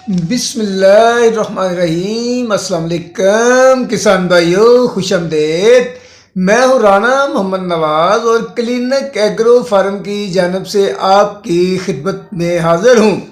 बिस्मिल्लाहिर्रहमानिर्रहीम। अस्सलाम वालेकुम किसान भाइयों, खुश आमदीद। मैं हूँ राना मोहम्मद नवाज और क्लिनिक एग्रो फार्म की जानब से आपकी खिदमत में हाजिर हूँ।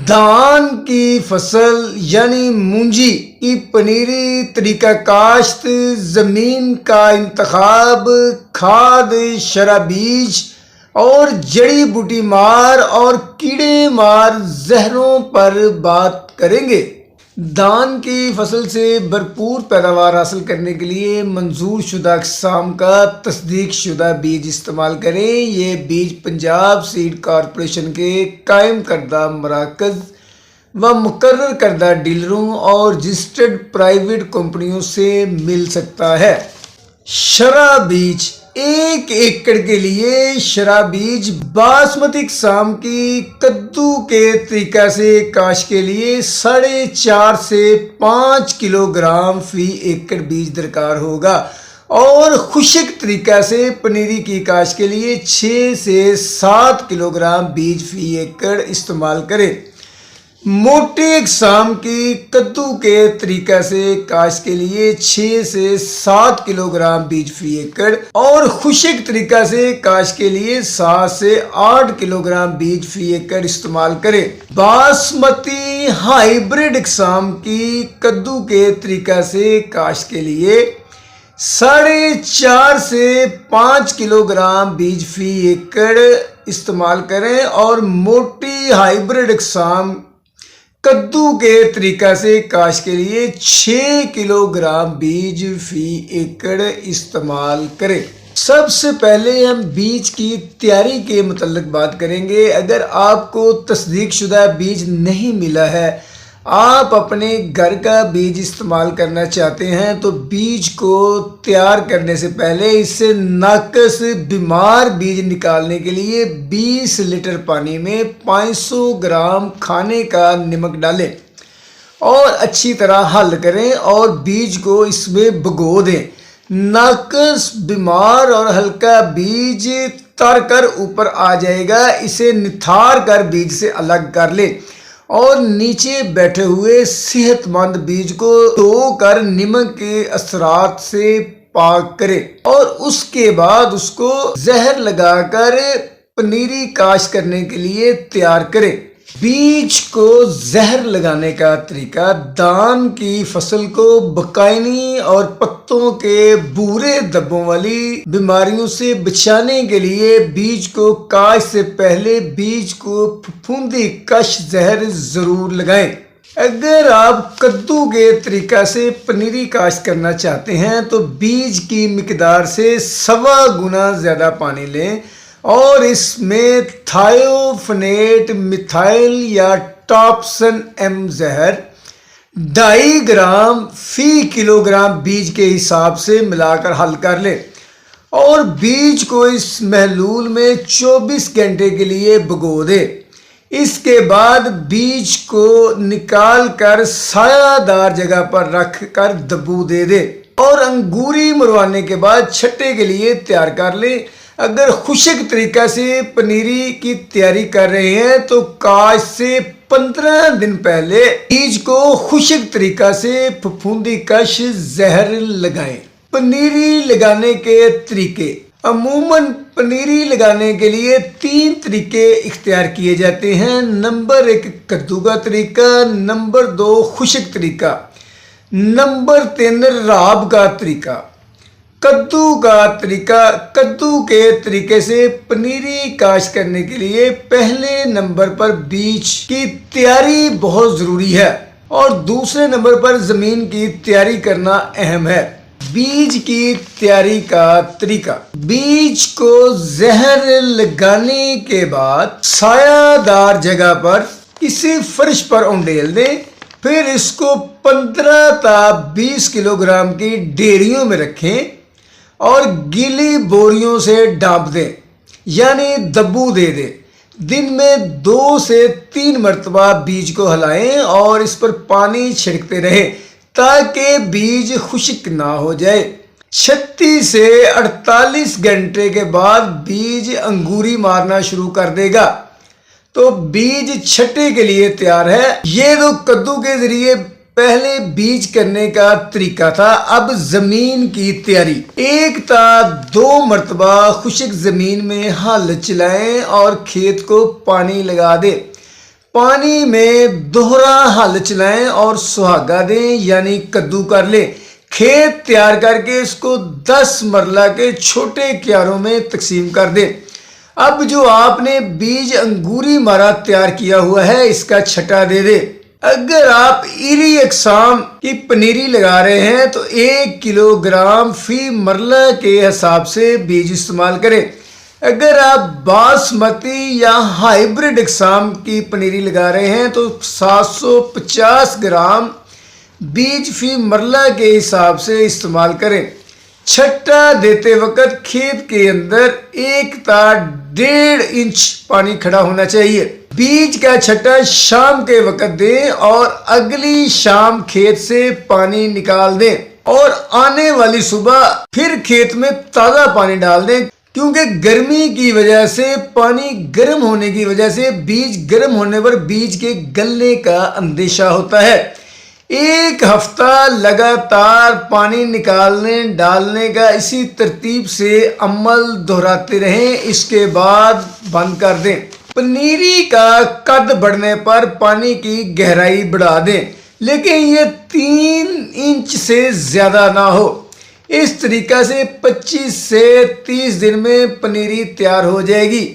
धान की फसल यानी मूंजी की पनीरी तरीका काश्त, ज़मीन का इंतखाब, खाद, शरा बीज और जड़ी बूटी मार और कीड़े मार जहरों पर बात करेंगे। धान की फसल से भरपूर पैदावार हासिल करने के लिए मंजूर शुदा अक़साम का तस्दीक शुदा बीज इस्तेमाल करें। ये बीज पंजाब सीड कॉरपोरेशन के कायम करदा मराकज़ व मुकर्रर करदा डीलरों और रजिस्टर्ड प्राइवेट कंपनियों से मिल सकता है। शरा बीज 1 एकड़ के लिए शरा बीज बासमती किस्म की कद्दू के तरीका से काश के लिए 4.5 से 5 किलोग्राम फी एकड़ बीज दरकार होगा और खुशक तरीका से पनीरी की काश के लिए 6 से 7 किलोग्राम बीज फी एकड़ इस्तेमाल करें। मोटे किस्म की कद्दू के तरीका से काश के लिए 6 से 7 किलोग्राम बीज फी एकड़ और खुशक तरीका से काश के लिए 7 से 8 किलोग्राम बीज फी एकड़ इस्तेमाल करें। बासमती हाइब्रिड किस्म की कद्दू के तरीका से काश के लिए 4.5 से 5 किलोग्राम बीज फी एकड़ इस्तेमाल करें और मोटी हाइब्रिड किस्म कद्दू के तरीका से काश के लिए 6 किलोग्राम बीज फी एकड़ इस्तेमाल करें। सबसे पहले हम बीज की तैयारी के मुतल्लिक बात करेंगे। अगर आपको तस्दीक शुदा बीज नहीं मिला है, आप अपने घर का बीज इस्तेमाल करना चाहते हैं, तो बीज को तैयार करने से पहले इससे नाकस बीमार बीज निकालने के लिए 20 लीटर पानी में 500 ग्राम खाने का नमक डालें और अच्छी तरह हल करें और बीज को इसमें भिगो दें। नाकस बीमार और हल्का बीज तर कर ऊपर आ जाएगा, इसे निथार कर बीज से अलग कर लें और नीचे बैठे हुए सेहतमंद बीज को धोकर नमक के असरात से पाक करें और उसके बाद उसको जहर लगाकर पनीरी काश करने के लिए तैयार करें। बीज को जहर लगाने का तरीका: धान की फसल को बकाइनी और पत्तों के भूरे धब्बों वाली बीमारियों से बचाने के लिए बीज को काश से पहले बीज को फफूंदी कश जहर जरूर लगाएं। अगर आप कद्दू के तरीका से पनीरी काश करना चाहते हैं तो बीज की मिकदार से 1.25 गुना ज़्यादा पानी लें और इसमें थायोफनेट मिथाइल या टॉप्सन एम जहर 2.5 ग्राम फी किलोग्राम बीज के हिसाब से मिलाकर हल कर लें और बीज को इस महलूल में 24 घंटे के लिए भिगो दें। इसके बाद बीज को निकाल कर सायादार जगह पर रख कर दबू दे दें और अंगूरी मरवाने के बाद छट्टे के लिए तैयार कर लें। अगर खुशक तरीका से पनीरी की तैयारी कर रहे हैं तो काश से 15 दिन पहले बीज को खुशक तरीका से फफूंदी कश जहर लगाएं। पनीरी लगाने के तरीके: अमूमन पनीरी लगाने के लिए 3 तरीके इख्तियार किए जाते हैं। नंबर 1 कद्दू का तरीका, नंबर 2 खुशक तरीका, नंबर 3 राब का तरीका। कद्दू का तरीका: कद्दू के तरीके से पनीरी काश करने के लिए पहले नंबर पर बीज की तैयारी बहुत ज़रूरी है और दूसरे नंबर पर ज़मीन की तैयारी करना अहम है। बीज की तैयारी का तरीका: बीज को जहर लगाने के बाद सायादार जगह पर किसी फर्श पर उंडेल दें, फिर इसको 15 ता 20 किलोग्राम की डेरियों में रखें और गीली बोरियों से ढाँप दें यानी दब्बू दे दें। दिन में 2 से 3 मरतबा बीज को हिलाएं और इस पर पानी छिड़कते रहें ताकि बीज खुश्क ना हो जाए। 36 से 48 घंटे के बाद बीज अंगूरी मारना शुरू कर देगा। तो बीज छटे के लिए तैयार है। ये तो कद्दू के जरिए पहले बीज करने का तरीका था। अब जमीन की तैयारी, 1 या 2 मरतबा खुश्क जमीन में हल चलाएं और खेत को पानी लगा दें। पानी में दोहरा हल चलाएं और सुहागा दें, यानी कद्दू कर लें। खेत तैयार करके इसको 10 मरला के छोटे क्यारों में तकसीम कर दें। अब जो आपने बीज अंगूरी मारा तैयार किया हुआ है, इसका छटा दे दे। अगर आप इरी अकसाम की पनीरी लगा रहे हैं तो 1 किलोग्राम फी मरला के हिसाब से बीज इस्तेमाल करें। अगर आप बासमती या हाइब्रिड अकसाम की पनीरी लगा रहे हैं तो 750 ग्राम बीज फी मरला के हिसाब से इस्तेमाल करें। छट्टा देते वक्त खेत के अंदर 1 या 1.5 इंच पानी खड़ा होना चाहिए। बीज का छट्टा शाम के वक्त दें और अगली शाम खेत से पानी निकाल दें और आने वाली सुबह फिर खेत में ताज़ा पानी डाल दें, क्योंकि गर्मी की वजह से, पानी गर्म होने की वजह से बीज गर्म होने पर बीज के गलने का अंदेशा होता है। 1 हफ्ता लगातार पानी निकालने डालने का इसी तरतीब से अमल दोहराते रहें। इसके बाद बंद कर दें। पनीरी का कद बढ़ने पर पानी की गहराई बढ़ा दें, लेकिन ये 3 इंच से ज़्यादा ना हो। इस तरीका से 25 से 30 दिन में पनीरी तैयार हो जाएगी।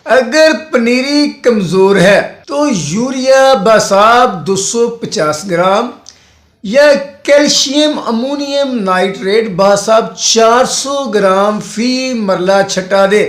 अगर पनीरी कमज़ोर है तो यूरिया बासाब 250 ग्राम या कैल्शियम अमोनियम नाइट्रेट बासाब 400 ग्राम फी मरला छटा दे।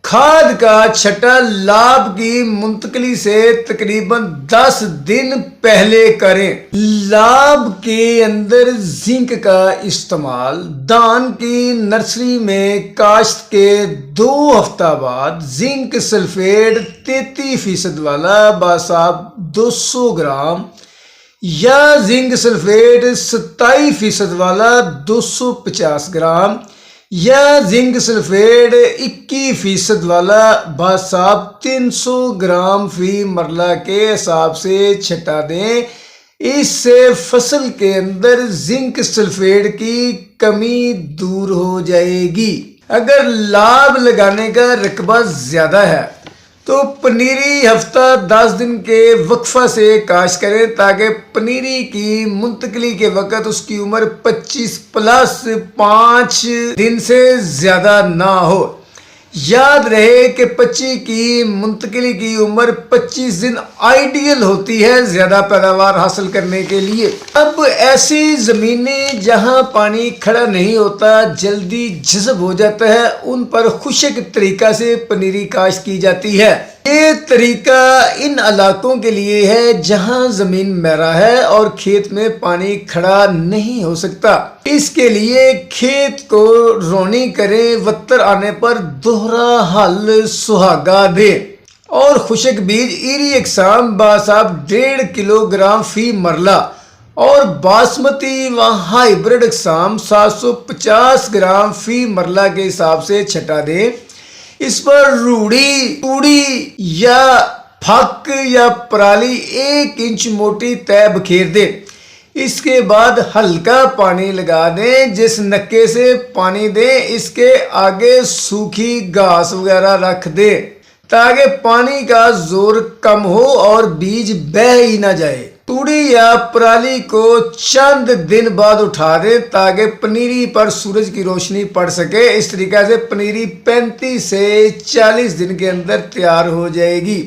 खाद का छटा लाभ की मुंतकली से तकरीबन 10 दिन पहले करें। लाभ के अंदर जिंक का इस्तेमाल, धान की नर्सरी में काश्त के 2 हफ्ता बाद जिंक सल्फेट 33% वाला बासाब 200 ग्राम या जिंक सल्फेट 27% वाला 250 ग्राम या जिंक सल्फेट 21% वाला बासाब 300 ग्राम फी मरला के हिसाब से छटा दें। इससे फसल के अंदर जिंक सल्फेट की कमी दूर हो जाएगी। अगर लाभ लगाने का रकबा ज़्यादा है तो पनीरी हफ्ता 10 दिन के वक्फा से काश करें, ताकि पनीरी की मुंतकली के वक़्त उसकी उम्र 25 प्लस 5 दिन से ज़्यादा ना हो। याद रहे कि 25 की मुंतकली की उम्र 25 दिन आइडियल होती है ज़्यादा पैदावार हासिल करने के लिए। अब ऐसी ज़मीनें जहां पानी खड़ा नहीं होता, जल्दी जज़ब हो जाता है, उन पर खुशक तरीका से पनीरी काश्त की जाती है। ये तरीका इन इलाकों के लिए है जहां ज़मीन मैरा है और खेत में पानी खड़ा नहीं हो सकता। इसके लिए खेत को रोनी करें, वत्तर आने पर दोहरा हल सुहागा दे और खुशक बीज इरी अकसाम बासाब 1.5 किलोग्राम फी मरला और बासमती व हाइब्रिड अकसाम 750 ग्राम फी मरला के हिसाब से छटा दें। इस पर रूढ़ी, तूड़ी या फक या पराली 1 इंच मोटी तय बखेर दे। इसके बाद हल्का पानी लगा दें। जिस नक्के से पानी दें इसके आगे सूखी घास वगैरह रख दे, ताकि पानी का जोर कम हो और बीज बह ही ना जाए। तूड़ी या पराली को चंद दिन बाद उठा दें ताकि पनीरी पर सूरज की रोशनी पड़ सके। इस तरीके से पनीरी 35 से 40 दिन के अंदर तैयार हो जाएगी।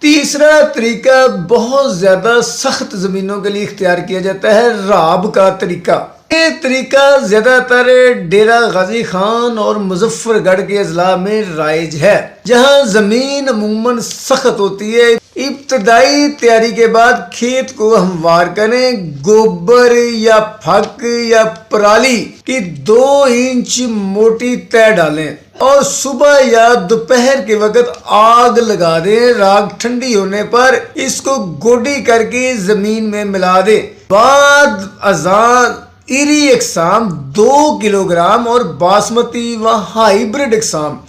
तीसरा तरीका बहुत ज़्यादा सख्त ज़मीनों के लिए इख्तियार किया जाता है, राब का तरीका। ये तरीका ज़्यादातर डेरा गाजी खान और मुजफ्फरगढ़ के अजला में राइज है, जहाँ ज़मीन अमूमन सख्त होती है। इब्तदाई तैयारी के बाद खेत को हमवार करें। गोबर या फक या पराली की 2 इंच मोटी तय डालें और सुबह या दोपहर के वक्त आग लगा दें। राख ठंडी होने पर इसको गोडी करके जमीन में मिला दें। बाद अजान इरी अकसाम 2 किलोग्राम और बासमती व हाइब्रिड अकसाम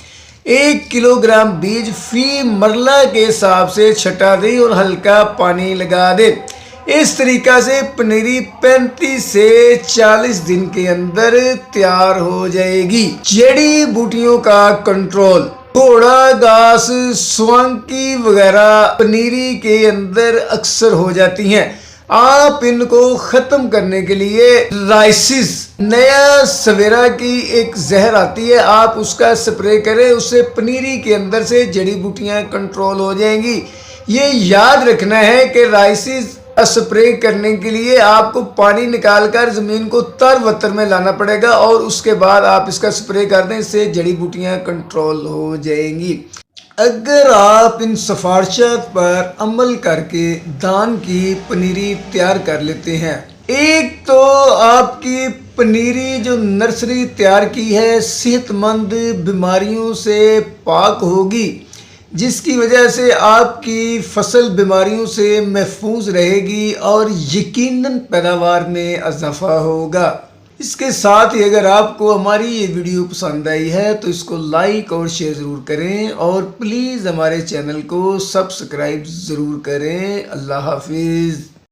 1 किलोग्राम बीज फी मरला के हिसाब से छटा दें और हल्का पानी लगा दें। इस तरीका से पनीरी 35 से 40 दिन के अंदर तैयार हो जाएगी। जड़ी बूटियों का कंट्रोल, घोड़ा घास, स्वांकी वगैरह पनीरी के अंदर अक्सर हो जाती हैं। आप इनको खत्म करने के लिए राइसिस नया सवेरा की एक जहर आती है, आप उसका स्प्रे करें, उससे पनीरी के अंदर से जड़ी बूटियां कंट्रोल हो जाएंगी। ये याद रखना है कि राइसिस स्प्रे करने के लिए आपको पानी निकालकर ज़मीन को तर-वतर में लाना पड़ेगा और उसके बाद आप इसका स्प्रे कर दें, इससे जड़ी बूटियां कंट्रोल हो जाएंगी। अगर आप इन सिफारिशात पर अमल करके दान की पनीरी तैयार कर लेते हैं, एक तो आपकी पनीरी जो नर्सरी तैयार की है सेहतमंद बीमारियों से पाक होगी, जिसकी वजह से आपकी फसल बीमारियों से महफूज रहेगी और यकीनन पैदावार में इजाफा होगा। इसके साथ ही अगर आपको हमारी ये वीडियो पसंद आई है तो इसको लाइक और शेयर ज़रूर करें और प्लीज़ हमारे चैनल को सब्सक्राइब ज़रूर करें। अल्लाह हाफिज़।